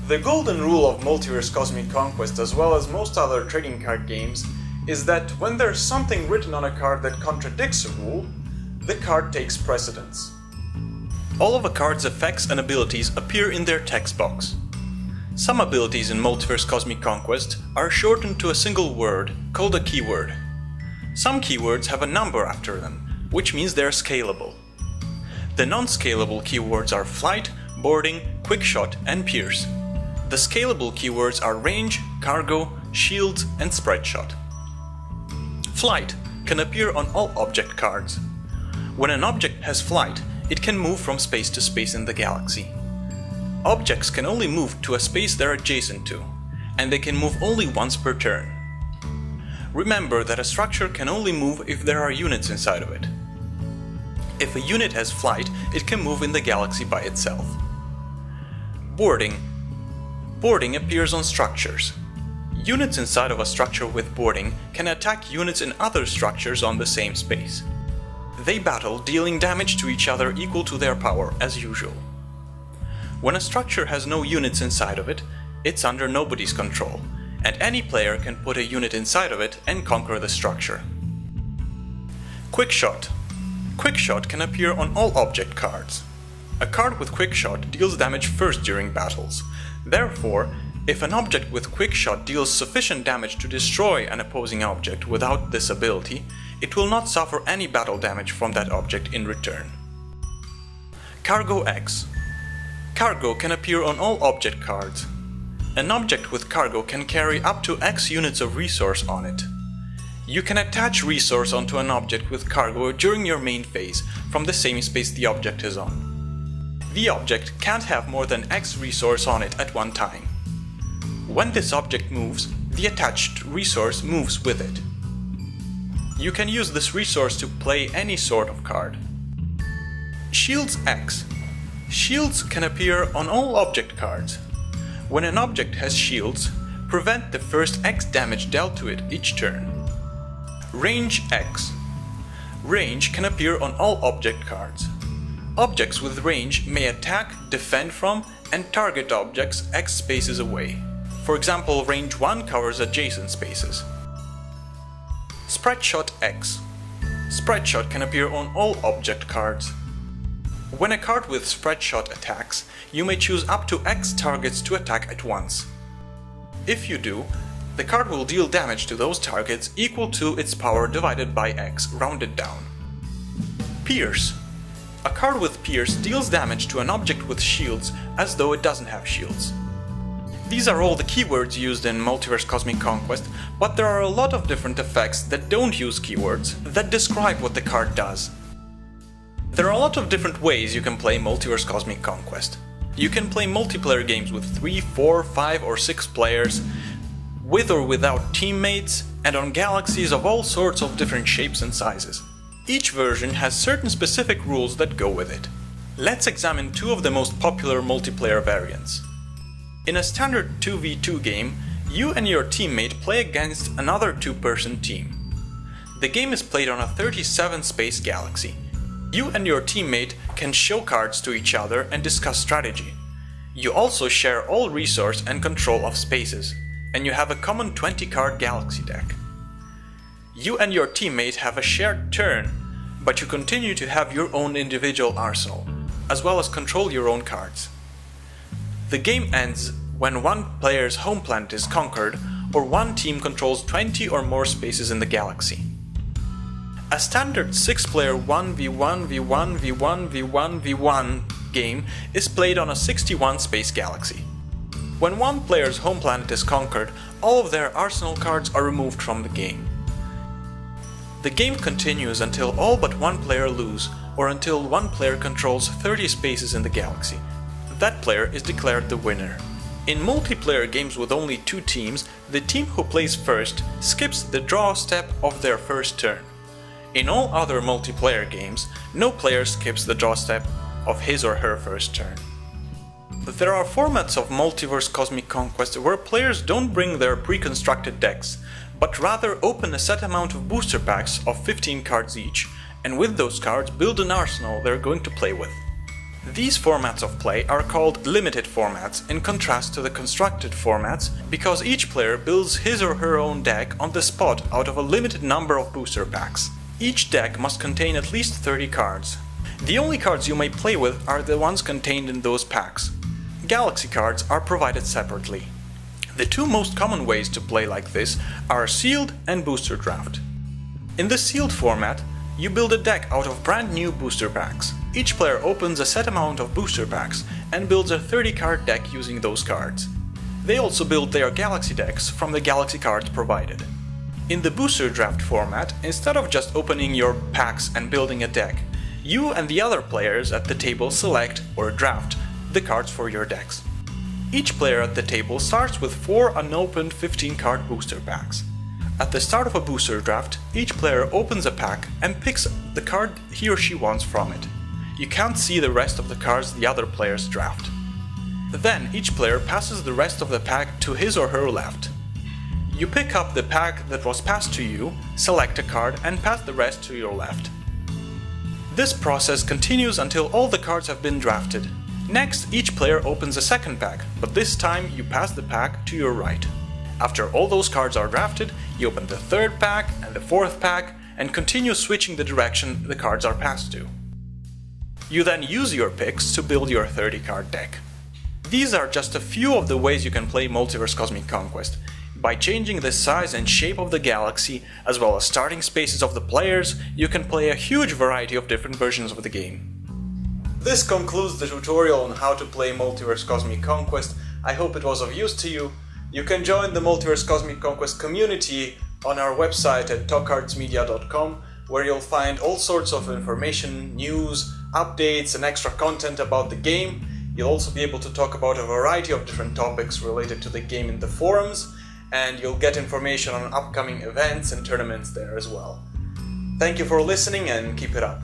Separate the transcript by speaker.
Speaker 1: The golden rule of Multiverse Cosmic Conquest, as well as most other trading card games, is that when there's something written on a card that contradicts a rule, the card takes precedence. All of a card's effects and abilities appear in their text box. Some abilities in Multiverse Cosmic Conquest are shortened to a single word, called a keyword. Some keywords have a number after them, which means they're scalable. The non-scalable keywords are flight, boarding, quickshot, and pierce. The scalable keywords are range, cargo, shields, and spreadshot. Flight can appear on all object cards. When an object has flight, it can move from space to space in the galaxy. Objects can only move to a space they're adjacent to, and they can move only once per turn. Remember that a structure can only move if there are units inside of it. If a unit has flight, it can move in the galaxy by itself. Boarding. Boarding appears on structures. Units inside of a structure with boarding can attack units in other structures on the same space. They battle, dealing damage to each other equal to their power, as usual. When a structure has no units inside of it, it's under nobody's control, and any player can put a unit inside of it and conquer the structure. Quickshot. Quickshot can appear on all object cards. A card with Quickshot deals damage first during battles. Therefore, if an object with Quickshot deals sufficient damage to destroy an opposing object without this ability, it will not suffer any battle damage from that object in return. Cargo X. Cargo can appear on all object cards. An object with cargo can carry up to X units of resource on it. You can attach resource onto an object with cargo during your main phase from the same space the object is on. The object can't have more than X resource on it at one time. When this object moves, the attached resource moves with it. You can use this resource to play any sort of card. Shields X. Shields can appear on all object cards. When an object has shields, prevent the first X damage dealt to it each turn. Range X. Range can appear on all object cards. Objects with range may attack, defend from, and target objects X spaces away. For example, range 1 covers adjacent spaces. Spreadshot X. Spreadshot can appear on all object cards. When a card with Spreadshot attacks, you may choose up to X targets to attack at once. If you do, the card will deal damage to those targets equal to its power divided by X, rounded down. Pierce. A card with Pierce deals damage to an object with shields as though it doesn't have shields. These are all the keywords used in Multiverse Cosmic Conquest, but there are a lot of different effects that don't use keywords, that describe what the card does. There are a lot of different ways you can play Multiverse Cosmic Conquest. You can play multiplayer games with 3, 4, 5 or 6 players, with or without teammates, and on galaxies of all sorts of different shapes and sizes. Each version has certain specific rules that go with it. Let's examine two of the most popular multiplayer variants. In a standard 2v2 game, you and your teammate play against another two-person team. The game is played on a 37-space galaxy. You and your teammate can show cards to each other and discuss strategy. You also share all resource and control of spaces, and you have a common 20-card galaxy deck. You and your teammate have a shared turn, but you continue to have your own individual arsenal, as well as control your own cards. The game ends when one player's home planet is conquered, or one team controls 20 or more spaces in the galaxy. A standard 6-player 1v1 v1 v1 v1 v1 game is played on a 61-space galaxy. When one player's home planet is conquered, all of their arsenal cards are removed from the game. The game continues until all but one player lose, or until one player controls 30 spaces in the galaxy. That player is declared the winner. In multiplayer games with only 2 teams, the team who plays first skips the draw step of their first turn. In all other multiplayer games, no player skips the draw step of his or her first turn. There are formats of Multiverse Cosmic Conquest where players don't bring their pre-constructed decks, but rather open a set amount of booster packs of 15 cards each, and with those cards build an arsenal they're going to play with. These formats of play are called limited formats in contrast to the constructed formats because each player builds his or her own deck on the spot out of a limited number of booster packs. Each deck must contain at least 30 cards. The only cards you may play with are the ones contained in those packs. Galaxy cards are provided separately. The two most common ways to play like this are sealed and booster draft. In the sealed format, you build a deck out of brand new booster packs. Each player opens a set amount of booster packs and builds a 30-card deck using those cards. They also build their Galaxy decks from the Galaxy cards provided. In the booster draft format, instead of just opening your packs and building a deck, you and the other players at the table select or draft the cards for your decks. Each player at the table starts with 4 unopened 15-card booster packs. At the start of a booster draft, each player opens a pack and picks the card he or she wants from it. You can't see the rest of the cards the other players draft. Then each player passes the rest of the pack to his or her left. You pick up the pack that was passed to you, select a card and pass the rest to your left. This process continues until all the cards have been drafted. Next, each player opens a second pack, but this time you pass the pack to your right. After all those cards are drafted, you open the third pack and the fourth pack and continue switching the direction the cards are passed to. You then use your picks to build your 30-card deck. These are just a few of the ways you can play Multiverse Cosmic Conquest. By changing the size and shape of the galaxy, as well as starting spaces of the players, you can play a huge variety of different versions of the game. This concludes the tutorial on how to play Multiverse Cosmic Conquest. I hope it was of use to you. You can join the Multiverse Cosmic Conquest community on our website at talkcardsmedia.com, where you'll find all sorts of information, news, updates and extra content about the game. You'll also be able to talk about a variety of different topics related to the game in the forums, and you'll get information on upcoming events and tournaments there as well. Thank you for listening and keep it up.